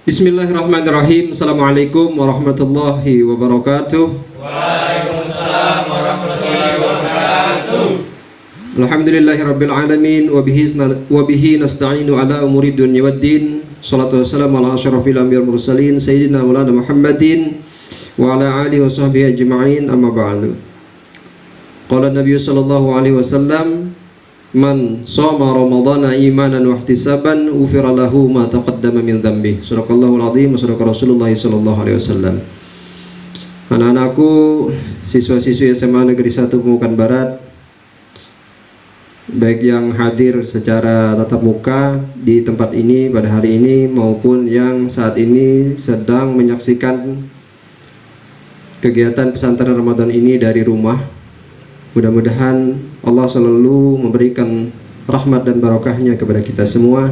Bismillahirrahmanirrahim. Assalamualaikum warahmatullahi wabarakatuh. Waalaikumsalam warahmatullahi wabarakatuh. Alhamdulillahirabbil alamin wa bihi nasta'inu ala umuri dunya waddin. Shalatu wassalamu ala asyrafil anbiya'i wal mursalin sayyidina Maulana Muhammadin wa ala alihi wa sahbihi ajma'in, amma ba'du. Qala Nabi sallallahu alaihi wasallam, man shoma ramadhana imanan wa ihtisaban ghufira lahu ma taqaddama min dhanbi. Sadaqallahul azim wa sadaqa Rasulullah sallallahu alaihi wasallam. Anak-anakku, siswa-siswi SMA Negeri 1 Pemukan Barat, baik yang hadir secara tatap muka di tempat ini pada hari ini maupun yang saat ini sedang menyaksikan kegiatan pesantren Ramadan ini dari rumah. Mudah-mudahan Allah selalu memberikan rahmat dan barokahnya kepada kita semua.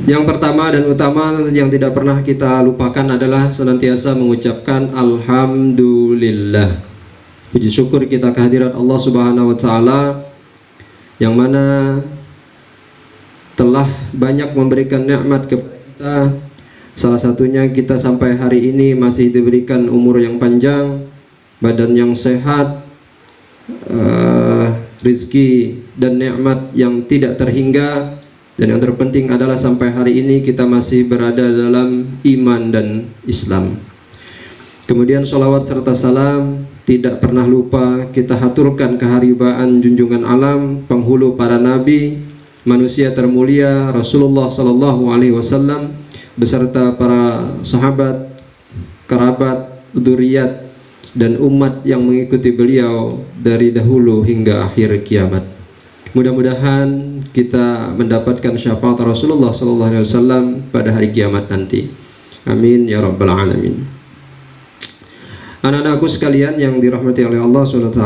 Yang pertama dan utama yang tidak pernah kita lupakan adalah senantiasa mengucapkan Alhamdulillah. Puji syukur kita kehadirat Allah Subhanahu wa Ta'ala yang mana telah banyak memberikan nikmat kepada kita. Salah satunya kita sampai hari ini masih diberikan umur yang panjang, badan yang sehat, rizki dan nikmat yang tidak terhingga, dan yang terpenting adalah sampai hari ini kita masih berada dalam iman dan Islam. Kemudian sholawat serta salam tidak pernah lupa kita haturkan keharibaan junjungan alam, penghulu para nabi, manusia termulia Rasulullah sallallahu alaihi wasallam beserta para sahabat, kerabat, dzurriyyat dan umat yang mengikuti beliau dari dahulu hingga akhir kiamat. Mudah-mudahan kita mendapatkan syafaat Rasulullah SAW pada hari kiamat nanti. Amin ya rabbal alamin. Anak-anakku sekalian yang dirahmati oleh Allah SWT,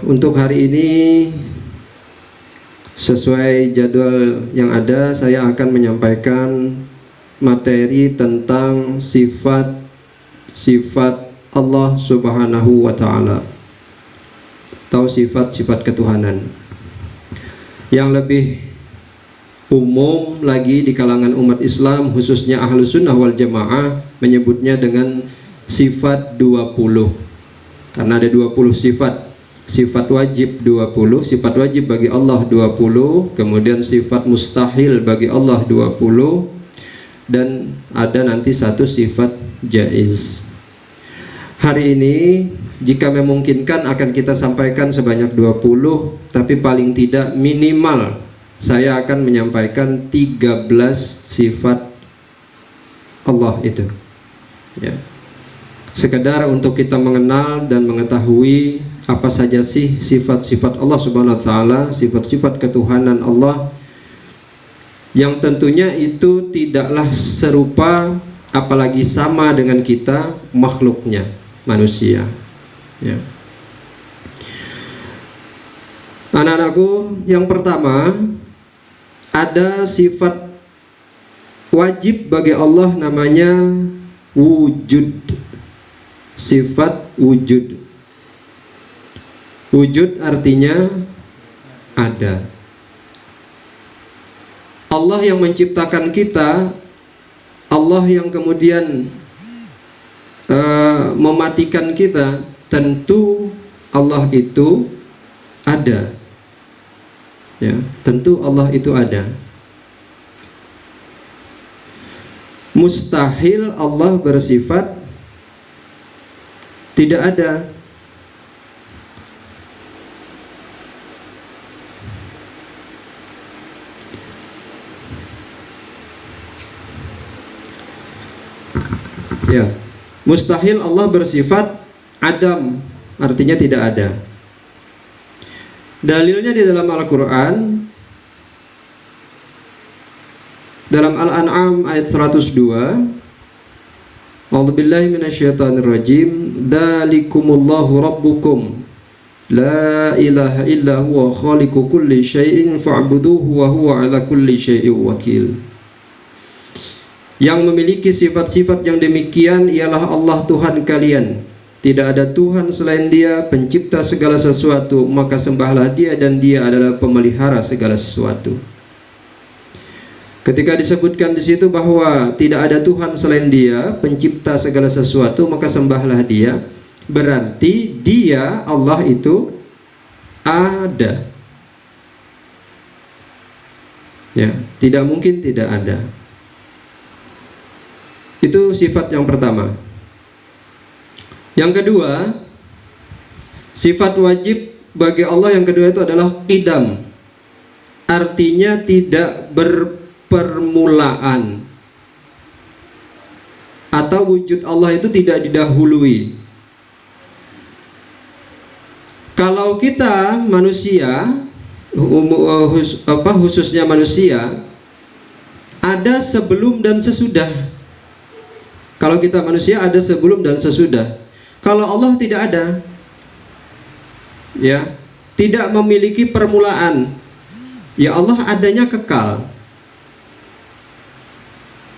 untuk hari ini sesuai jadwal yang ada, saya akan menyampaikan materi tentang sifat Allah Subhanahu wa Ta'ala atau sifat-sifat ketuhanan. Yang lebih umum lagi di kalangan umat Islam, khususnya Ahlus Sunnah wal Jamaah, menyebutnya dengan sifat 20. Karena ada 20 sifat. Sifat wajib 20, sifat wajib bagi Allah 20, kemudian sifat mustahil bagi Allah 20, dan ada nanti satu sifat jaiz. Hari ini jika memungkinkan akan kita sampaikan sebanyak 20, tapi paling tidak minimal saya akan menyampaikan 13 sifat Allah itu ya. Sekedar untuk kita mengenal dan mengetahui apa saja sih sifat-sifat Allah Subhanahu wa Ta'ala, sifat-sifat ketuhanan Allah yang tentunya itu tidaklah serupa apalagi sama dengan kita makhluknya, manusia ya. Anak-anakku, yang pertama ada sifat wajib bagi Allah namanya wujud. Sifat wujud. Wujud artinya ada. Allah yang menciptakan kita, Allah yang kemudian mematikan kita, tentu Allah itu ada ya, tentu Allah itu ada. Mustahil Allah bersifat tidak ada. Ya, mustahil Allah bersifat adam, artinya tidak ada. Dalilnya di dalam Al-Quran, dalam Al-An'am ayat 102, A'udzubillahi minasyaitonirrajim, dzalikumullahu rabbukum la ilaha illa huwa khaliqu kulli syai'in fa'buduhu wa huwa ala kulli syai'in wakil. Yang memiliki sifat-sifat yang demikian ialah Allah Tuhan kalian. Tidak ada Tuhan selain Dia, pencipta segala sesuatu, maka sembahlah Dia dan Dia adalah pemelihara segala sesuatu. Ketika disebutkan di situ bahwa tidak ada Tuhan selain Dia, pencipta segala sesuatu, maka sembahlah Dia. Berarti Dia, Allah itu ada. Ya, tidak mungkin tidak ada. Itu sifat yang pertama. Yang kedua, sifat wajib bagi Allah yang kedua itu adalah qidam. Artinya tidak berpermulaan, atau wujud Allah itu tidak didahului. Kalau kita manusia, khususnya manusia, ada sebelum dan sesudah. Kalau kita manusia ada sebelum dan sesudah. Kalau Allah tidak ada, ya, tidak memiliki permulaan. Ya, Allah adanya kekal.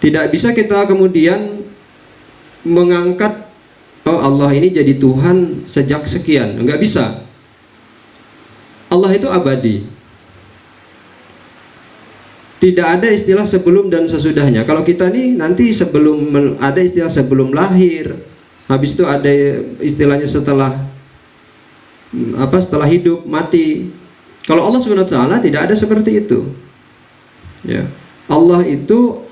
Tidak bisa kita kemudian mengangkat, oh Allah ini jadi Tuhan sejak sekian. Enggak bisa. Allah itu abadi. Tidak ada istilah sebelum dan sesudahnya. Kalau kita nih nanti sebelum, ada istilah sebelum lahir, habis itu ada istilahnya setelah setelah hidup, mati. Kalau Allah SWT tidak ada seperti itu. Ya. Allah itu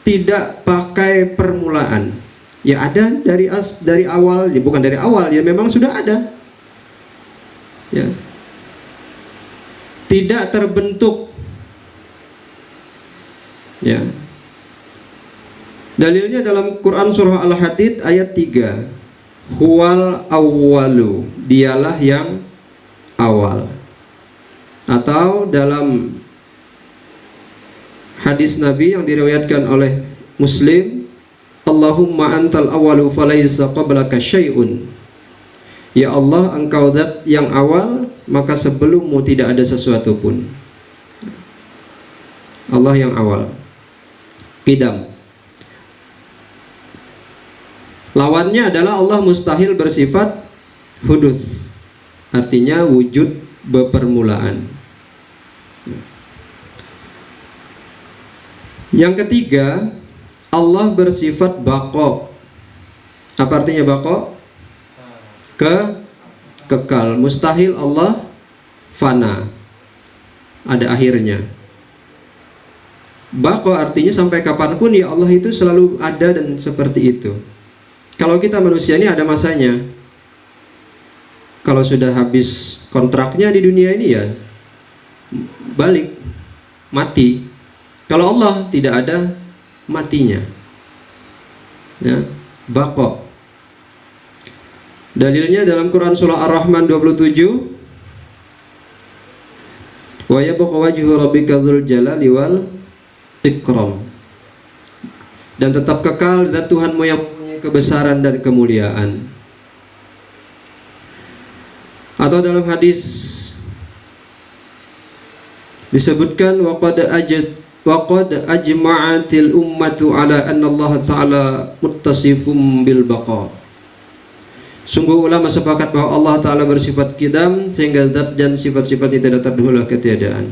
tidak pakai permulaan. Ya, ada dari awal, ya bukan dari awal, ya memang sudah ada. Ya. Tidak terbentuk. Ya. Dalilnya dalam Quran surah Al-Hadid ayat 3. Huwal awwalu, dialah yang awal. Atau dalam hadis Nabi yang diriwayatkan oleh Muslim, Allahumma antal awwalu falaysa qablaka syai'un. Ya Allah, engkau zat yang awal, maka sebelummu tidak ada sesuatu pun. Allah yang awal. Qidam. Lawannya adalah Allah mustahil bersifat hudus, artinya wujud bepermulaan. Yang ketiga, Allah bersifat baqa. Apa artinya baqa? Kekal. Mustahil Allah fana, ada akhirnya. Baqa artinya sampai kapanpun ya Allah itu selalu ada dan seperti itu. Kalau kita manusia ini ada masanya. Kalau sudah habis kontraknya di dunia ini ya balik, mati. Kalau Allah tidak ada matinya. Ya, baqa. Dalilnya dalam Quran surah Ar-Rahman 27. Wa yabqa wajhu rabbika dzul jalali wal ikram. Dan tetap kekal zat Tuhanmu yang punya kebesaran dan kemuliaan. Atau dalam hadis disebutkan waqad ajma'atil ummatu ala anna Allah Ta'ala muttasifum bil baqa. Sungguh ulama sepakat bahwa Allah Ta'ala bersifat qidam, sehingga zat dan sifat-sifatnya tidak terdahulu ketiadaan.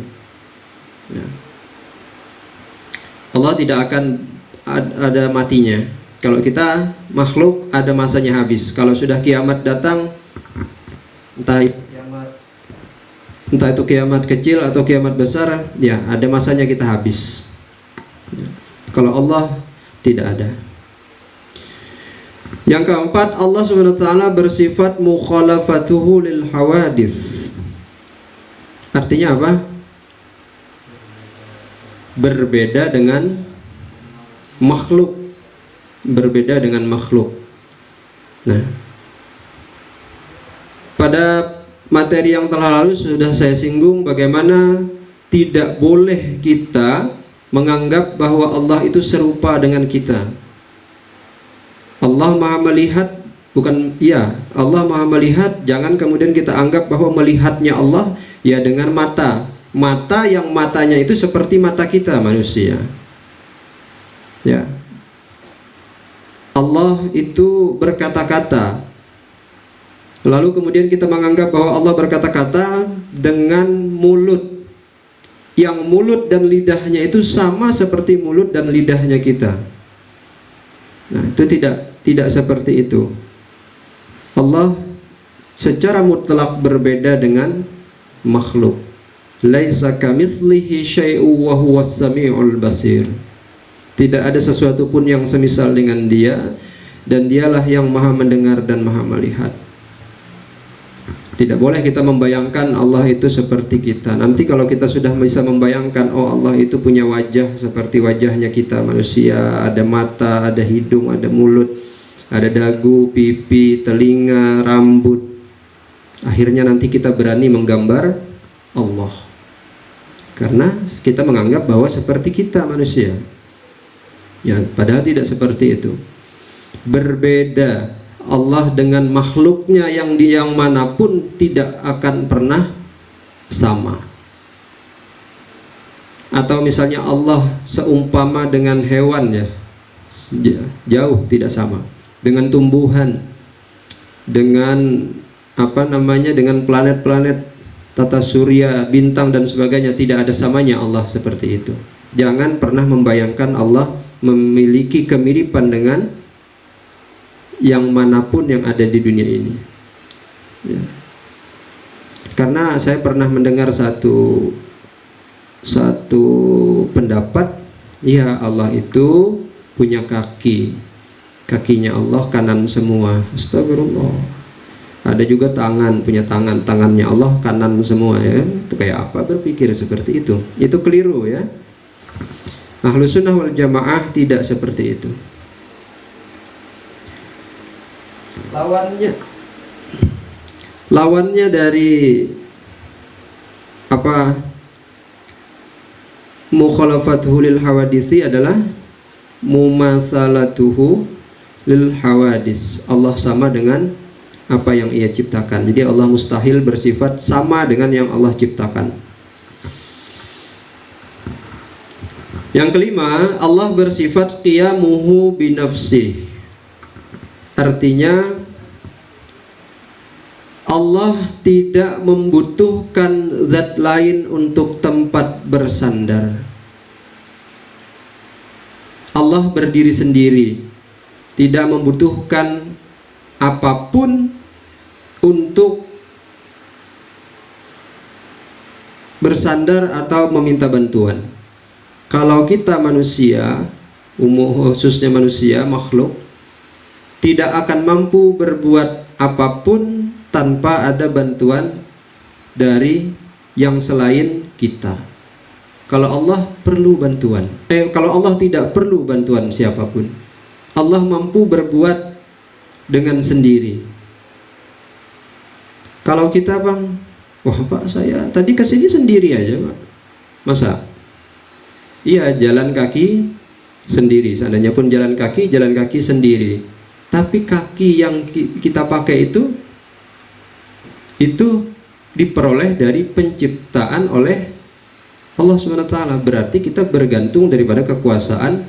Ya. Allah tidak akan ada matinya. Kalau kita makhluk ada masanya habis. Kalau sudah kiamat datang, entah itu kiamat kecil atau kiamat besar, ya ada masanya kita habis. Kalau Allah tidak ada. Yang keempat, Allah SWT bersifat mukhalafatuhu lil hawadits. Artinya apa? Berbeda dengan makhluk. Berbeda dengan makhluk. Nah, pada materi yang telah lalu sudah saya singgung bagaimana tidak boleh kita menganggap bahwa Allah itu serupa dengan kita. Allah Maha melihat, Allah Maha melihat, jangan kemudian kita anggap bahwa melihatnya Allah ya dengan mata yang matanya itu seperti mata kita manusia. Ya. Allah itu berkata-kata. Lalu kemudian kita menganggap bahwa Allah berkata-kata dengan mulut. yang mulut dan lidahnya itu sama seperti mulut dan lidahnya kita. Nah, itu tidak seperti itu. Allah secara mutlak berbeda dengan makhluk. Laisa kamitslihi syai'un wa huwas samiul basir. Tidak ada sesuatu pun yang semisal dengan Dia, dan Dialah yang Maha mendengar dan Maha melihat. Tidak boleh kita membayangkan Allah itu seperti kita. Nanti kalau kita sudah bisa membayangkan, oh Allah itu punya wajah seperti wajahnya kita manusia, ada mata, ada hidung, ada mulut, ada dagu, pipi, telinga, rambut. Akhirnya nanti kita berani menggambar Allah, karena kita menganggap bahwa seperti kita manusia. Ya, padahal tidak seperti itu. Berbeda Allah dengan makhluknya yang manapun tidak akan pernah sama. Atau misalnya Allah seumpama dengan hewan, ya, jauh tidak sama. Dengan tumbuhan, dengan dengan planet-planet, tata surya, bintang dan sebagainya, tidak ada samanya Allah seperti itu. Jangan pernah membayangkan Allah memiliki kemiripan dengan yang manapun yang ada di dunia ini, ya. Karena saya pernah mendengar satu pendapat, ya Allah itu punya kaki, kakinya Allah kanan semua. Astagfirullah. Ada juga tangan, punya tangannya Allah kanan semua, ya. Itu kayak apa berpikir seperti itu? Itu keliru, ya. Ahlus sunnah wal jamaah tidak seperti itu. Lawannya dari mukhalafathu lil hawadisi adalah mumasalatuhu lil hawadis. Allah sama dengan apa yang Ia ciptakan. Jadi Allah mustahil bersifat sama dengan yang Allah ciptakan. Yang kelima, Allah bersifat qiyamuhu binafsih. Artinya Allah tidak membutuhkan zat lain untuk tempat bersandar. Allah berdiri sendiri, tidak membutuhkan apapun untuk bersandar atau meminta bantuan. Kalau kita manusia, khususnya manusia, makhluk, tidak akan mampu berbuat apapun tanpa ada bantuan dari yang selain kita. Kalau Allah perlu bantuan, kalau Allah tidak perlu bantuan siapapun, Allah mampu berbuat dengan sendiri. Kalau kita, Bang, wah Pak, saya tadi kesini sendiri aja, Pak. Masa? Iya, jalan kaki sendiri. Seandainya pun jalan kaki sendiri. Tapi kaki yang kita pakai itu diperoleh dari penciptaan oleh Allah SWT. Berarti kita bergantung daripada kekuasaan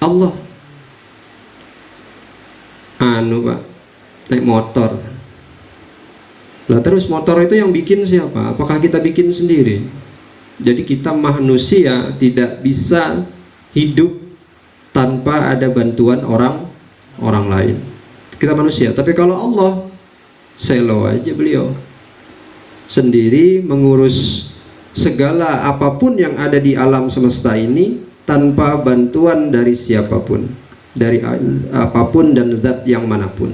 Allah. Pak, naik motor. Lah terus motor itu yang bikin siapa? Apakah kita bikin sendiri? Jadi kita manusia tidak bisa hidup tanpa ada bantuan orang lain. Kita manusia, tapi kalau Allah selo aja, beliau sendiri mengurus segala apapun yang ada di alam semesta ini tanpa bantuan dari siapapun, dari apapun dan zat yang manapun.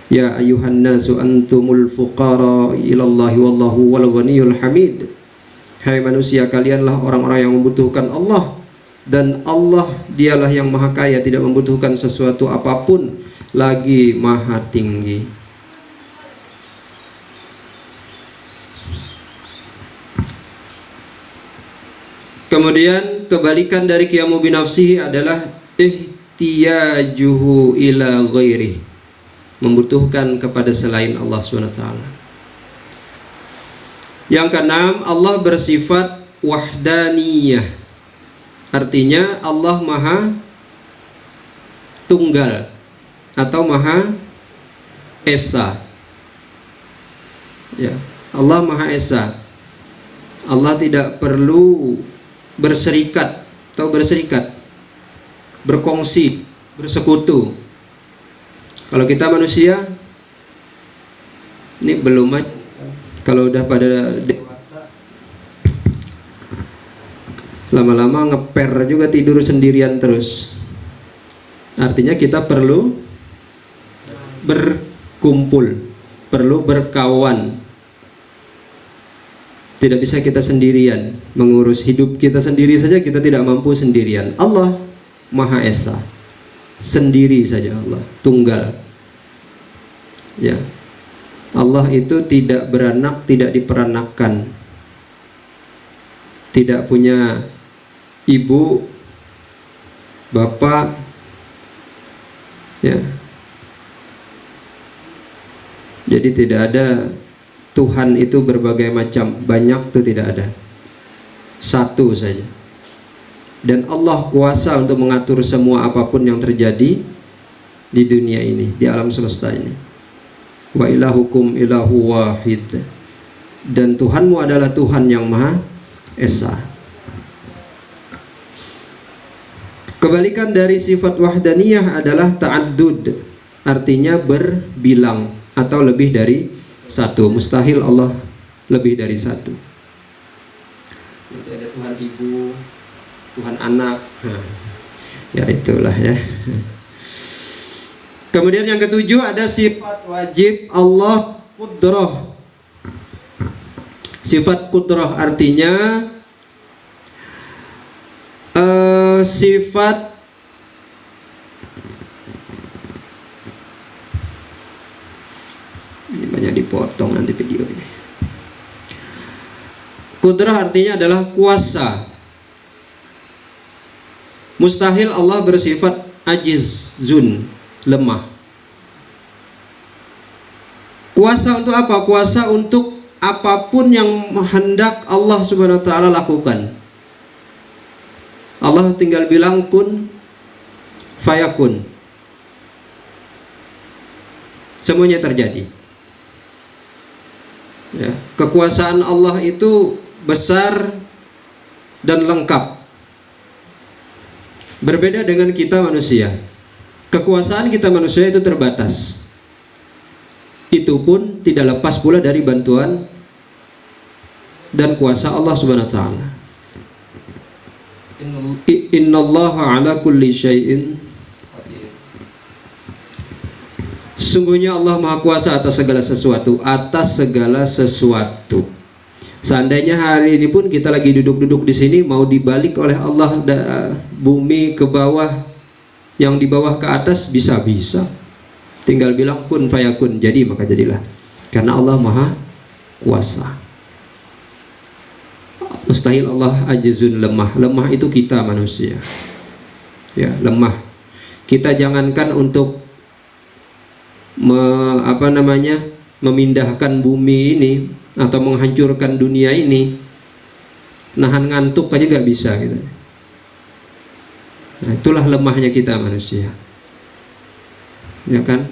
Ya ayuhan nasu antumul fuqara ilallahi wallahu wal ghaniyul hamid. Hai manusia, kalianlah orang-orang yang membutuhkan Allah, dan Allah dialah yang maha kaya, tidak membutuhkan sesuatu apapun, lagi maha tinggi. Kemudian kebalikan dari qiyamu binafsihi adalah ihtiyajuhu ila ghairi, membutuhkan kepada selain Allah SWT. Yang keenam, Allah bersifat wahdaniyah. Artinya Allah maha tunggal atau maha esa. Ya, Allah maha esa. Allah tidak perlu berserikat berkongsi, bersekutu. Kalau kita manusia ini belum aja, kalau udah pada dewasa lama-lama ngeper juga, tidur sendirian terus. Artinya kita perlu berkumpul, perlu berkawan. Tidak bisa kita sendirian mengurus hidup kita sendiri saja, kita tidak mampu sendirian. Allah Maha Esa, sendiri saja Allah, tunggal. Ya. Allah itu tidak beranak, tidak diperanakkan. Tidak punya ibu, bapak, ya. Jadi tidak ada Tuhan itu berbagai macam, banyak itu tidak ada. Satu saja. Dan Allah kuasa untuk mengatur semua apapun yang terjadi di dunia ini, di alam semesta ini. Wa ilahukum ilahu wahid. Dan Tuhanmu adalah Tuhan yang Maha Esa. Kebalikan dari sifat wahdaniyah adalah ta'addud, artinya berbilang atau lebih dari satu. Mustahil Allah lebih dari satu. Itu ada Tuhan ibu, Tuhan anak, ya itulah ya. Kemudian yang ketujuh ada sifat wajib Allah qudrah. Sifat qudrah artinya sifat ini banyak dipotong nanti video ini. Qudrah artinya adalah kuasa. Mustahil Allah bersifat ajizun, lemah. Kuasa untuk apa? Kuasa untuk apapun yang hendak Allah Subhanahu wa taala lakukan. Allah tinggal bilang kun fayakun. Semuanya terjadi. Ya, kekuasaan Allah itu besar dan lengkap. Berbeda dengan kita manusia. Kekuasaan kita manusia itu terbatas. Itu pun tidak lepas pula dari bantuan dan kuasa Allah Subhanahu wa taala. Innallaha ala kulli syai'in qadir. Sungguhnya Allah Maha Kuasa atas segala sesuatu, Seandainya hari ini pun kita lagi duduk-duduk di sini, mau dibalik oleh Allah bumi ke bawah, yang di bawah ke atas, bisa-bisa. Tinggal bilang kun fayakun, jadi maka jadilah. Karena Allah Maha Kuasa. Mustahil Allah ajizun, lemah. Lemah itu kita manusia. Ya, lemah. Kita jangankan untuk memindahkan bumi ini atau menghancurkan dunia ini, nahan ngantuk aja gak bisa gitu. Nah, itulah lemahnya kita manusia. Ya kan?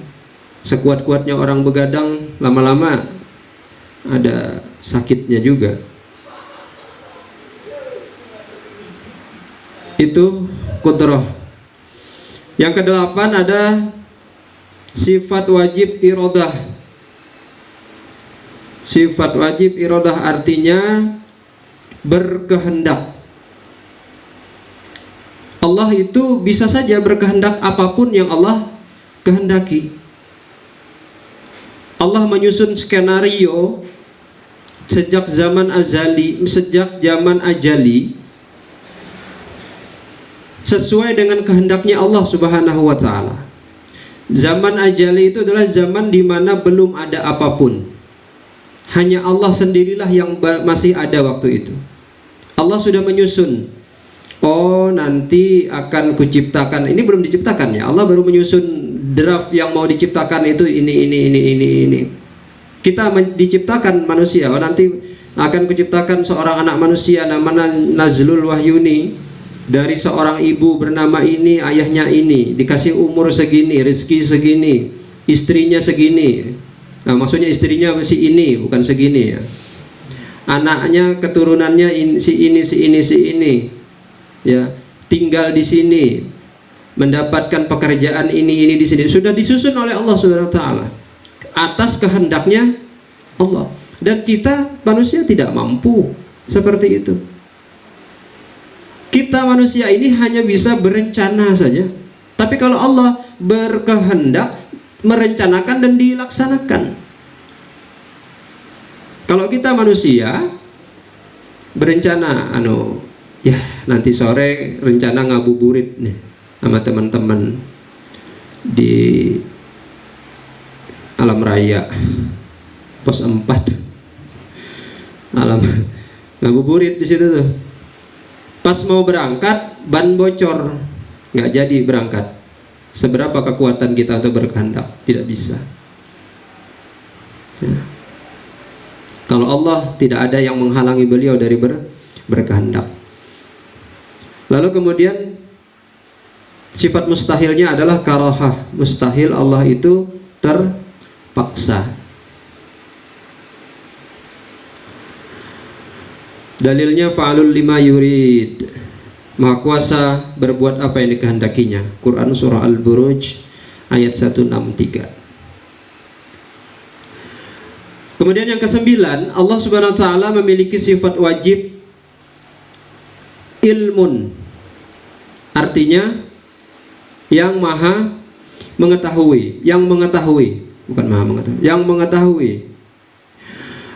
Sekuat-kuatnya orang begadang, lama-lama ada sakitnya juga. Itu qudrah. Yang kedelapan ada sifat wajib iradah. Sifat wajib iradah artinya berkehendak. Allah itu bisa saja berkehendak apapun yang Allah kehendaki. Allah menyusun skenario sejak zaman ajali sesuai dengan kehendaknya Allah Subhanahu wa taala. Zaman ajali itu adalah zaman di mana belum ada apapun. Hanya Allah sendirilah yang masih ada waktu itu. Allah sudah menyusun. Oh, nanti akan kuciptakan. Ini belum diciptakan ya. Allah baru menyusun draft yang mau diciptakan itu ini. Kita diciptakan manusia. Oh, nanti akan kuciptakan seorang anak manusia namanya Nazlul Wahyuni. Dari seorang ibu bernama ini, ayahnya ini, dikasih umur segini, rezeki segini, istrinya segini. Nah, maksudnya istrinya masih ini, bukan segini ya. anaknya, keturunannya si ini, ya, tinggal di sini, mendapatkan pekerjaan ini di sini, sudah disusun oleh Allah Subhanahu wa taala atas kehendaknya Allah. Dan kita manusia tidak mampu seperti itu. Kita manusia ini hanya bisa berencana saja. Tapi kalau Allah berkehendak, merencanakan dan dilaksanakan. Kalau kita manusia berencana, ya nanti sore rencana ngabuburit nih sama teman-teman di Alam Raya pos 4, alam ngabuburit di situ tuh. Pas mau berangkat ban bocor, nggak jadi berangkat. Seberapa kekuatan kita untuk berkehendak? Tidak bisa. Ya. Kalau Allah, tidak ada yang menghalangi beliau dari berkehendak. Lalu kemudian sifat mustahilnya adalah karahah. Mustahil Allah itu terpaksa. Dalilnya fa'alul lima yurid, Maha Kuasa berbuat apa yang dikehendakinya. Quran surah Al-Buruj ayat 163. Kemudian yang ke-9, Allah Subhanahu wa taala memiliki sifat wajib ilmun. Artinya yang maha mengetahui, bukan maha mengetahui, yang mengetahui.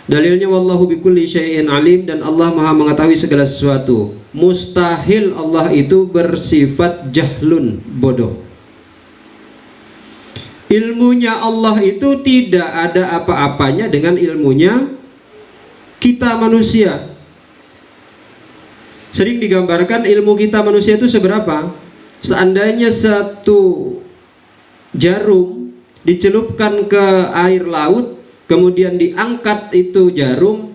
Dalilnya wallahu bikulli syai'in alim, dan Allah maha mengetahui segala sesuatu. Mustahil Allah itu bersifat jahlun, bodoh. Ilmunya Allah itu tidak ada apa-apanya dengan ilmunya kita manusia. Sering digambarkan ilmu kita manusia itu seberapa? Seandainya satu jarum dicelupkan ke air laut, kemudian diangkat itu jarum,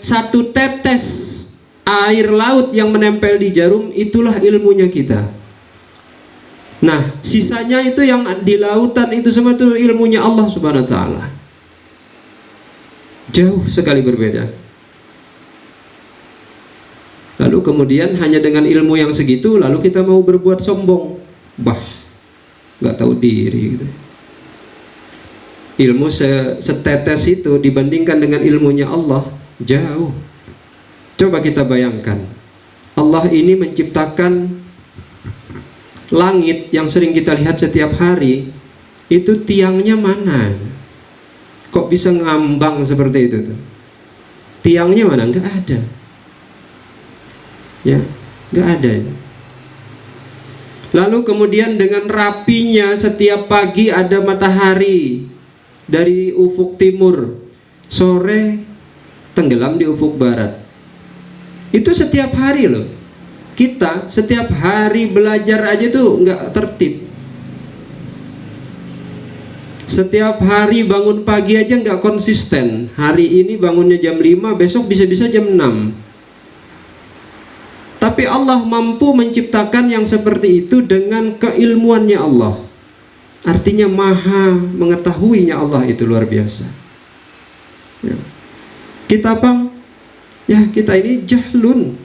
satu tetes air laut yang menempel di jarum, itulah ilmunya kita. Nah, sisanya itu yang di lautan itu semua itu ilmunya Allah Subhanahu wa taala. Jauh sekali berbeda. Lalu kemudian hanya dengan ilmu yang segitu, lalu kita mau berbuat sombong, nggak tahu diri gitu. Ilmu setetes itu dibandingkan dengan ilmunya Allah, jauh. Coba kita bayangkan, Allah ini menciptakan langit yang sering kita lihat setiap hari, itu tiangnya mana? Kok bisa ngambang seperti itu tuh? Tiangnya mana? Nggak ada. Ya, nggak ada. Lalu kemudian dengan rapinya setiap pagi ada matahari dari ufuk timur, sore tenggelam di ufuk barat. Itu setiap hari loh. Kita setiap hari belajar aja tuh nggak tertib. Setiap hari bangun pagi aja nggak konsisten. Hari ini bangunnya jam 5, besok bisa-bisa jam 6. Tapi Allah mampu menciptakan yang seperti itu dengan keilmuannya Allah. Artinya maha mengetahuinya Allah itu luar biasa. Ya. Kita bang, ya kita ini jahlun,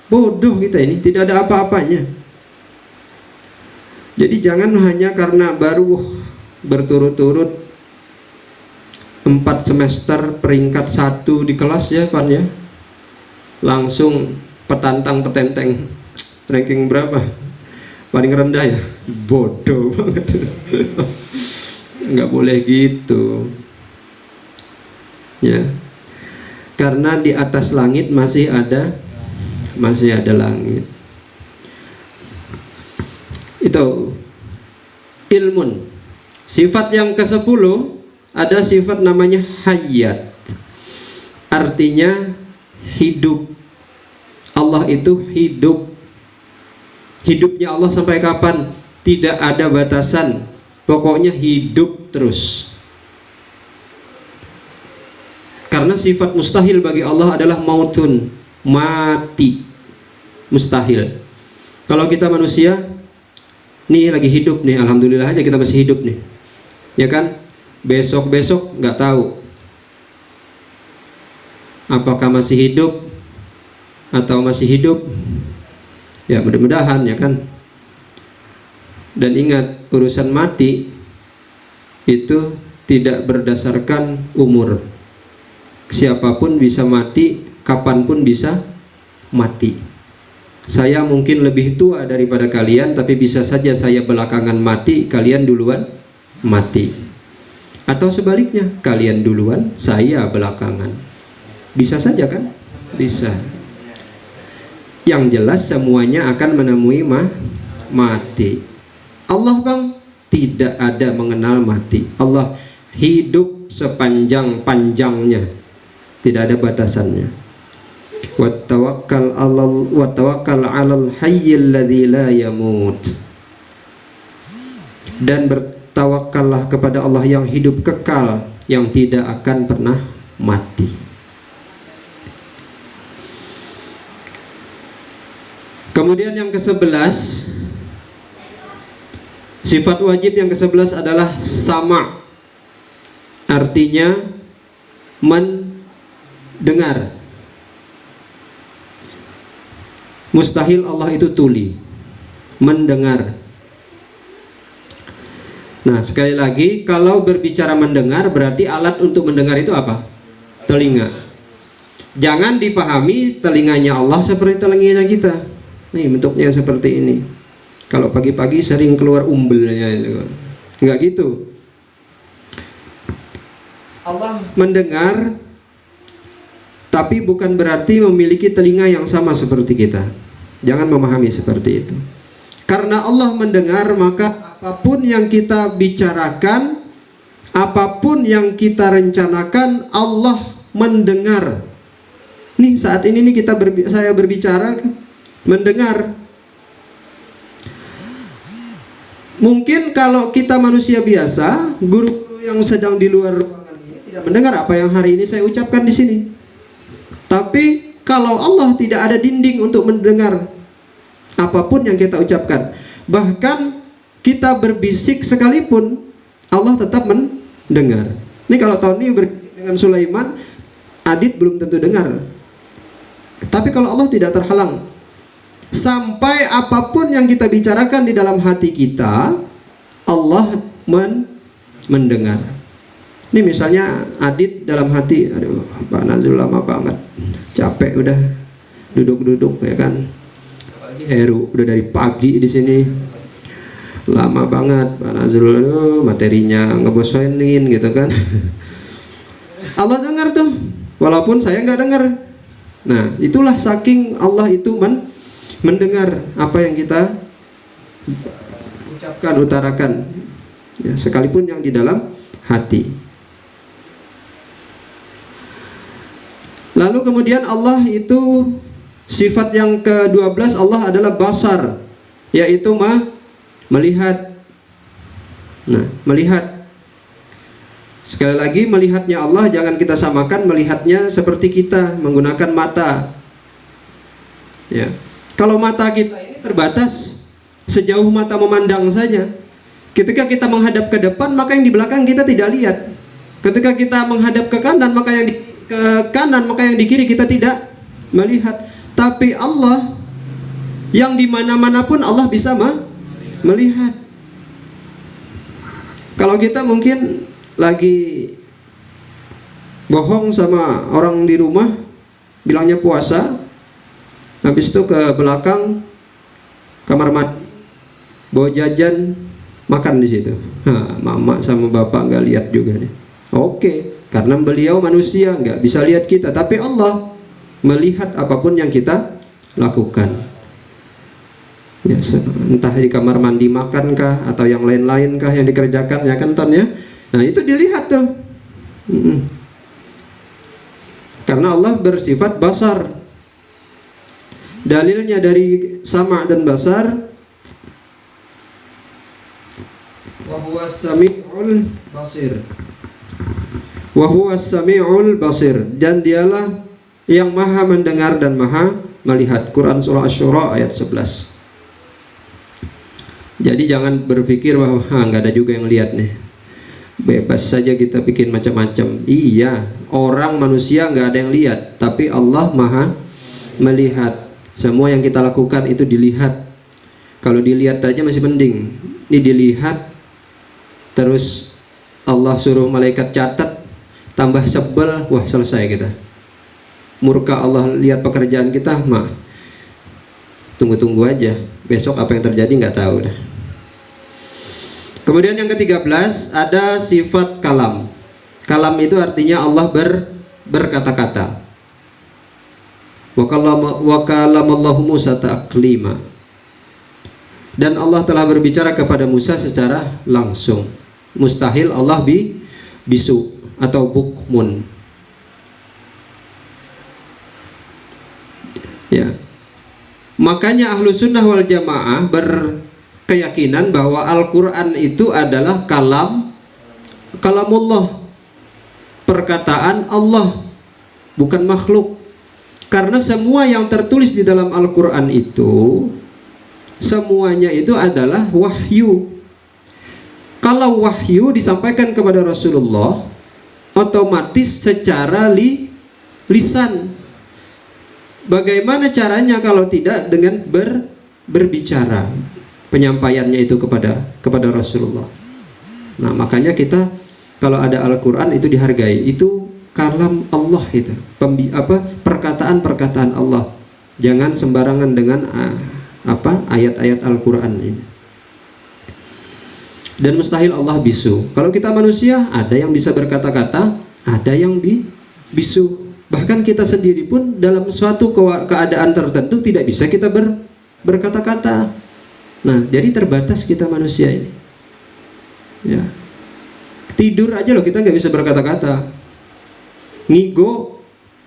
bodoh kita ini, tidak ada apa-apanya. Jadi jangan hanya karena baru berturut-turut 4 semester peringkat 1 di kelas ya Pan ya, langsung petantang-petenteng ranking berapa? Paling rendah ya, bodoh banget. Nggak boleh gitu ya, karena di atas langit masih ada langit. Itu ilmun. Sifat yang ke-10 ada sifat namanya hayat, artinya hidup. Allah itu hidup. Hidupnya Allah sampai kapan? Tidak ada batasan. Pokoknya hidup terus. Karena sifat mustahil bagi Allah adalah mautun, mati. Mustahil. Kalau kita manusia, nih lagi hidup nih, alhamdulillah aja kita masih hidup nih. Ya kan? Besok-besok nggak tahu. apakah masih hidup atau masih hidup? Ya mudah-mudahan ya kan. Dan ingat, urusan mati itu tidak berdasarkan umur. Siapapun bisa mati, kapanpun bisa mati. Saya mungkin lebih tua daripada kalian, tapi bisa saja saya belakangan mati, kalian duluan mati. Atau sebaliknya, kalian duluan, saya belakangan. Bisa saja kan? Bisa. Yang jelas semuanya akan menemui mati. Allah bang tidak ada mengenal mati. Allah hidup sepanjang-panjangnya, tidak ada batasannya. Wattawakkal 'alal hayyil ladzi la yamut. Dan bertawakallah kepada Allah yang hidup kekal, yang tidak akan pernah mati. Kemudian yang ke-11, sifat wajib yang ke-11 adalah sama. Artinya mendengar. Mustahil Allah itu tuli, mendengar. Nah, sekali lagi, kalau berbicara mendengar berarti alat untuk mendengar itu apa? Telinga. Jangan dipahami telinganya Allah seperti telinganya kita. Nih bentuknya seperti ini. Kalau pagi-pagi sering keluar umbelnya itu. Enggak gitu. Allah mendengar, tapi bukan berarti memiliki telinga yang sama seperti kita. Jangan memahami seperti itu. Karena Allah mendengar, maka apapun yang kita bicarakan, apapun yang kita rencanakan, Allah mendengar. Nih saat ini nih saya berbicara, mendengar. Mungkin kalau kita manusia biasa, guru yang sedang di luar ruangan ini tidak mendengar apa yang hari ini saya ucapkan di sini. Tapi kalau Allah tidak ada dinding untuk mendengar apapun yang kita ucapkan, bahkan kita berbisik sekalipun, Allah tetap mendengar. Ini kalau tahun ini berbisik dengan Sulaiman, Adit belum tentu dengar. Tapi kalau Allah tidak terhalang, sampai apapun yang kita bicarakan di dalam hati kita, Allah mendengar. Ini misalnya Adit dalam hati, aduh Pak Nazrul lama banget, capek udah duduk-duduk ya kan. Ini Heru udah dari pagi di sini, lama banget Pak Nazrul, aduh materinya ngebosenin gitu kan. Allah dengar tuh, walaupun saya nggak dengar. Nah itulah saking Allah itu mendengar apa yang kita ucapkan, utarakan, ya, sekalipun yang di dalam hati. Lalu kemudian Allah itu sifat yang ke-12, Allah adalah basar, yaitu melihat. Nah, melihat. Sekali lagi, melihatnya Allah jangan kita samakan melihatnya seperti kita menggunakan mata. Ya. Kalau mata kita ini terbatas, sejauh mata memandang saja. Ketika kita menghadap ke depan, maka yang di belakang kita tidak lihat. Ketika kita menghadap ke kanan, maka yang di kiri kita tidak melihat. Tapi Allah yang di mana-mana pun Allah bisa melihat. Kalau kita mungkin lagi bohong sama orang di rumah, bilangnya puasa, habis itu ke belakang kamar mandi, bawa jajan, makan di situ. Mama sama bapak nggak lihat juga nih. Oke, karena beliau manusia nggak bisa lihat kita, tapi Allah melihat apapun yang kita lakukan. Ya, entah di kamar mandi makankah atau yang lain-lainkah yang dikerjakan, ya kan Ton ya. Nah itu dilihat tuh. Karena Allah bersifat basar. Dalilnya dari sama dan basar, wa huwas sami'ul basir. Wa huwas sami'ul basir, dan dialah yang maha mendengar dan maha melihat. Quran surah Asy-Syura ayat 11. Jadi jangan berpikir bahwa nggak ada juga yang lihat nih. Bebas saja kita bikin macam-macam. Iya, orang manusia nggak ada yang lihat, tapi Allah maha melihat. Semua yang kita lakukan itu dilihat. Kalau dilihat aja masih mending, ini dilihat terus Allah suruh malaikat catat, tambah sebel, wah selesai kita. Murka Allah lihat pekerjaan kita, mah tunggu-tunggu aja, besok apa yang terjadi nggak tahu dah. Kemudian yang ke-13 ada sifat kalam. Kalam itu artinya Allah berkata-kata. Wa kalamallahu Musa taklima. Dan Allah telah berbicara kepada Musa secara langsung. Mustahil Allah bisu atau bukmun. Ya. Makanya ahlu sunnah wal jamaah berkeyakinan bahwa Al-Quran itu adalah kalamullah, perkataan Allah, bukan makhluk. Karena semua yang tertulis di dalam Al-Quran itu semuanya itu adalah wahyu. Kalau wahyu disampaikan kepada Rasulullah, otomatis secara lisan. Bagaimana caranya kalau tidak dengan berbicara, penyampaiannya itu kepada Rasulullah. Nah, makanya kita kalau ada Al-Quran itu dihargai, itu kalam Allah, itu perkataan-perkataan Allah. Jangan sembarangan dengan ayat-ayat Al-Quran ini. Dan mustahil Allah bisu. Kalau kita manusia, ada yang bisa berkata-kata, ada yang bisu. Bahkan kita sendiri pun dalam suatu keadaan tertentu tidak bisa kita berkata-kata. Nah, jadi terbatas kita manusia ini. Ya. Tidur aja loh kita nggak bisa berkata-kata. Ngigo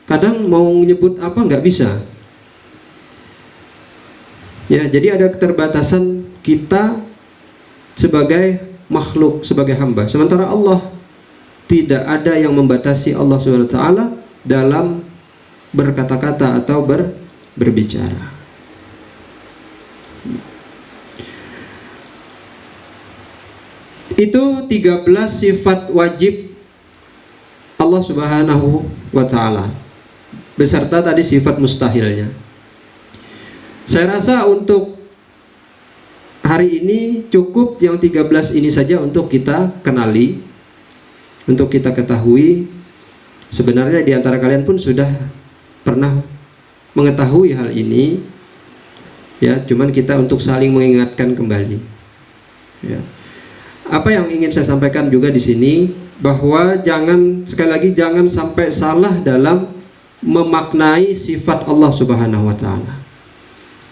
kadang mau nyebut apa nggak bisa. Ya, jadi ada keterbatasan kita sebagai makhluk, sebagai hamba. Sementara Allah tidak ada yang membatasi Allah SWT dalam berkata-kata atau berbicara. Itu 13 sifat wajib Allah Subhanahu wa ta'ala, beserta tadi sifat mustahilnya. Saya rasa untuk hari ini cukup yang 13 ini saja untuk kita kenali, untuk kita ketahui. Sebenarnya di antara kalian pun sudah pernah mengetahui hal ini, ya. Cuman kita untuk saling mengingatkan kembali. Ya. Apa yang ingin saya sampaikan juga di sini, bahwa sekali lagi jangan sampai salah dalam memaknai sifat Allah Subhanahu wa ta'ala.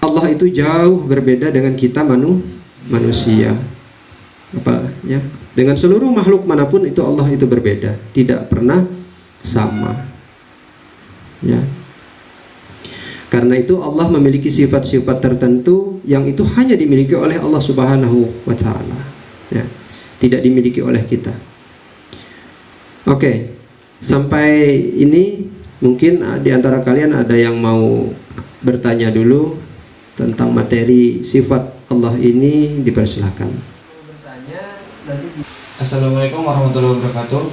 Allah itu jauh berbeda dengan kita manusia. Ya? Dengan seluruh makhluk manapun itu Allah itu berbeda, tidak pernah sama. Ya. Karena itu Allah memiliki sifat-sifat tertentu yang itu hanya dimiliki oleh Allah Subhanahu wa ta'ala. Ya. Tidak dimiliki oleh kita. Oke, sampai ini mungkin di antara kalian ada yang mau bertanya dulu tentang materi sifat Allah ini, dipersilahkan. Assalamualaikum warahmatullahi wabarakatuh.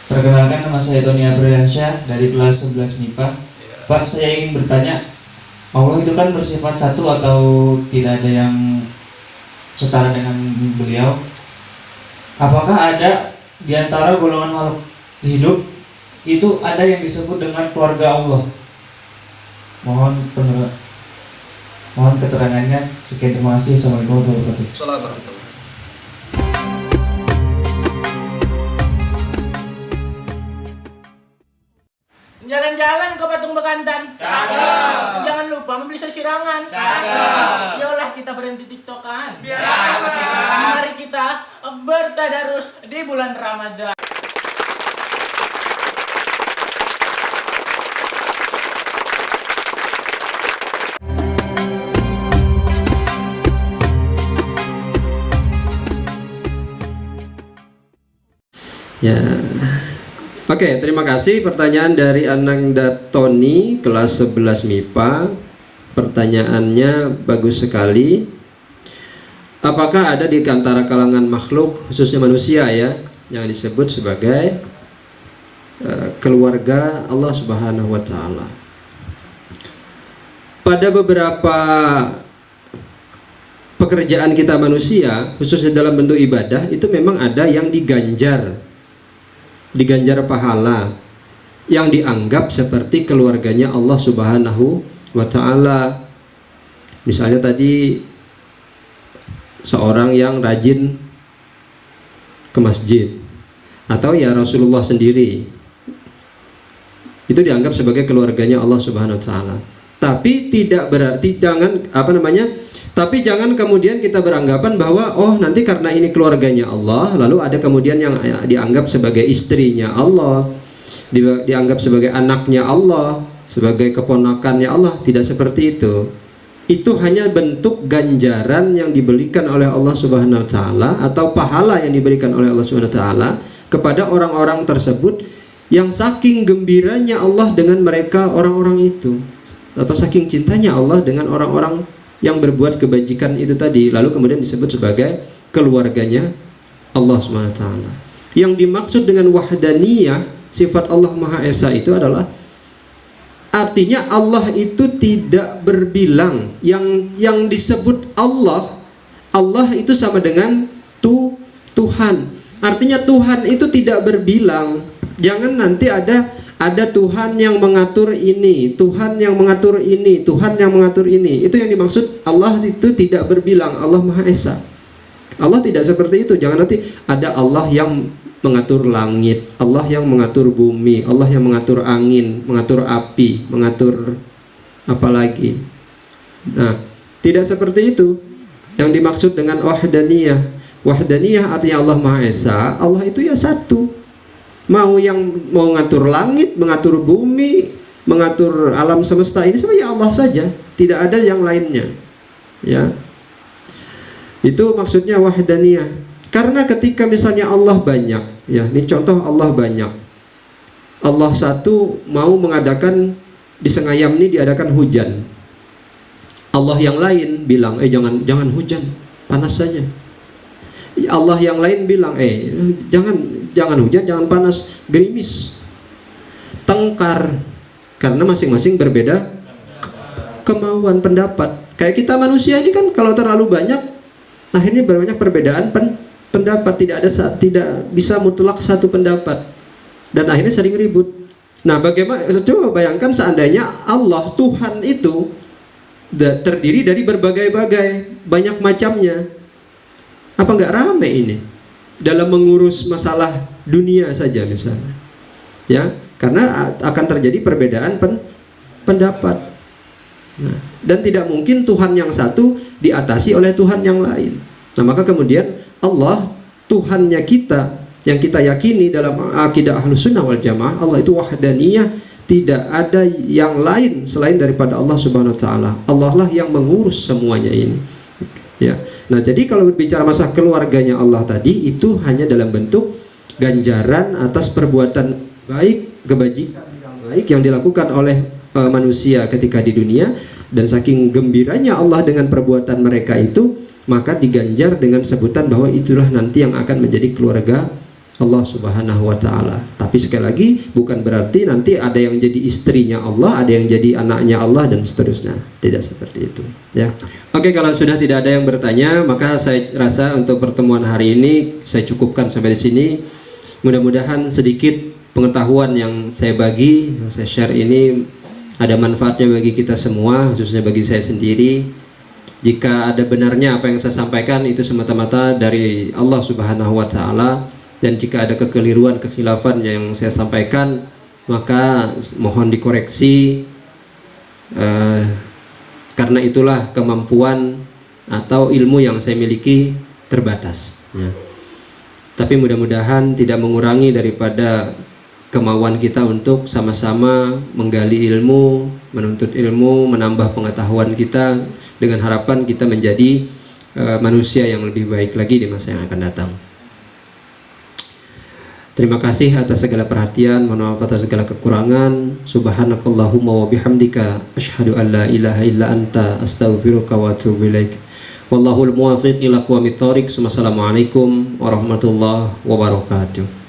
Perkenalkan, nama saya Tony Abriansyah dari kelas 11 MIPA. Pak, saya ingin bertanya, Allah itu kan bersifat satu atau tidak ada yang setara dengan beliau? Apakah ada di antara golongan makhluk hidup itu ada yang disebut dengan keluarga Allah? Mohon keterangannya. Sekian, terima kasih. Assalamualaikum warahmatullahi wabarakatuh. Jalan-jalan ke Patung Bekantan. Cakep. Jangan lupa membeli sesirangan. Cakep. Yolah kita berhenti tiktokan. Biar asik. Mari kita bertadarus di bulan Ramadan. Ya. Oke, terima kasih. Pertanyaan dari Ananda Tony, kelas 11 MIPA. Pertanyaannya bagus sekali. apakah ada di antara kalangan makhluk, khususnya manusia ya, yang disebut sebagai keluarga Allah Subhanahu wa taala. Pada beberapa pekerjaan kita manusia, khususnya dalam bentuk ibadah, itu memang ada yang diganjar pahala, yang dianggap seperti keluarganya Allah Subhanahu wa taala. Misalnya tadi seorang yang rajin ke masjid, atau ya Rasulullah sendiri, itu dianggap sebagai keluarganya Allah Subhanahu wa taala. Tapi tidak berarti tapi jangan kemudian kita beranggapan bahwa oh nanti karena ini keluarganya Allah, lalu ada kemudian yang dianggap sebagai istrinya Allah, dianggap sebagai anaknya Allah, sebagai keponakannya Allah. Tidak seperti itu. Itu hanya bentuk ganjaran yang diberikan oleh Allah Subhanahu wa taala, atau pahala yang diberikan oleh Allah Subhanahu wa taala kepada orang-orang tersebut yang saking gembiranya Allah dengan mereka orang-orang itu, atau saking cintanya Allah dengan orang-orang yang berbuat kebajikan itu tadi, lalu kemudian disebut sebagai keluarganya Allah Subhanahu wa taala. Yang dimaksud dengan wahdaniyah, sifat Allah Maha Esa, itu adalah artinya Allah itu tidak berbilang. Yang disebut Allah itu sama dengan Tuhan. Artinya Tuhan itu tidak berbilang. Jangan nanti ada Tuhan yang mengatur ini, Tuhan yang mengatur ini, Tuhan yang mengatur ini. Itu yang dimaksud Allah itu tidak berbilang. Allah Maha Esa. Allah tidak seperti itu. Jangan nanti ada Allah yang mengatur langit, Allah yang mengatur bumi, Allah yang mengatur angin, mengatur api, mengatur apa lagi. Nah, tidak seperti itu yang dimaksud dengan wahdaniyah. Wahdaniyah artinya Allah Maha Esa. Allah itu ya satu. Mau ngatur langit, mengatur bumi, mengatur alam semesta ini semua ya Allah saja, tidak ada yang lainnya. Ya. Itu maksudnya wahdaniyah. Karena ketika misalnya Allah banyak, ya, ini contoh Allah banyak. Allah satu mau mengadakan di Sengayam ini diadakan hujan. Allah yang lain bilang, jangan hujan, panas saja. Allah yang lain bilang, jangan hujan, jangan panas, gerimis, tengkar. Karena masing-masing berbeda kemauan, pendapat. Kayak kita manusia ini kan kalau terlalu banyak, akhirnya banyak perbedaan pendapat, tidak bisa mutlak satu pendapat, dan akhirnya sering ribut. Nah, bagaimana? Coba bayangkan seandainya Allah Tuhan itu terdiri dari berbagai-bagai, banyak macamnya. Apa nggak rame ini dalam mengurus masalah dunia saja misalnya, ya, karena akan terjadi perbedaan pendapat. Nah, dan tidak mungkin Tuhan yang satu diatasi oleh Tuhan yang lain. Nah, maka kemudian Allah Tuhannya kita yang kita yakini dalam akidah Ahlus Sunnah wal Jamaah, Allah itu wahdaniyah, tidak ada yang lain selain daripada Allah Subhanahu wa taala. Allah lah yang mengurus semuanya ini. Ya. Nah, jadi kalau berbicara masalah keluarganya Allah tadi, itu hanya dalam bentuk ganjaran atas perbuatan baik, kebajikan yang baik yang dilakukan oleh manusia ketika di dunia, dan saking gembiranya Allah dengan perbuatan mereka itu, maka diganjar dengan sebutan bahwa itulah nanti yang akan menjadi keluarga Allah Subhanahu wa taala. Tapi sekali lagi bukan berarti nanti ada yang jadi istrinya Allah, ada yang jadi anaknya Allah, dan seterusnya. Tidak seperti itu, ya. Oke, kalau sudah tidak ada yang bertanya, maka saya rasa untuk pertemuan hari ini saya cukupkan sampai di sini. Mudah-mudahan sedikit pengetahuan yang saya bagi, yang saya share ini ada manfaatnya bagi kita semua, khususnya bagi saya sendiri. Jika ada benarnya apa yang saya sampaikan, itu semata-mata dari Allah Subhanahu wa taala, dan jika ada kekeliruan, kekhilafan yang saya sampaikan, maka mohon dikoreksi, karena itulah kemampuan atau ilmu yang saya miliki terbatas, ya. Tapi mudah-mudahan tidak mengurangi daripada kemauan kita untuk sama-sama menggali ilmu, menuntut ilmu, menambah pengetahuan kita, dengan harapan kita menjadi manusia yang lebih baik lagi di masa yang akan datang. Terima kasih atas segala perhatian, mohon maaf atas segala kekurangan. Subhanakallahumma wa bihamdika asyhadu an la ilaha illa anta astaghfiruka wa atubu ilaik. Wallahul muwaffiq ila aqwamit thoriq. Wassalamualaikum warahmatullahi wabarakatuh.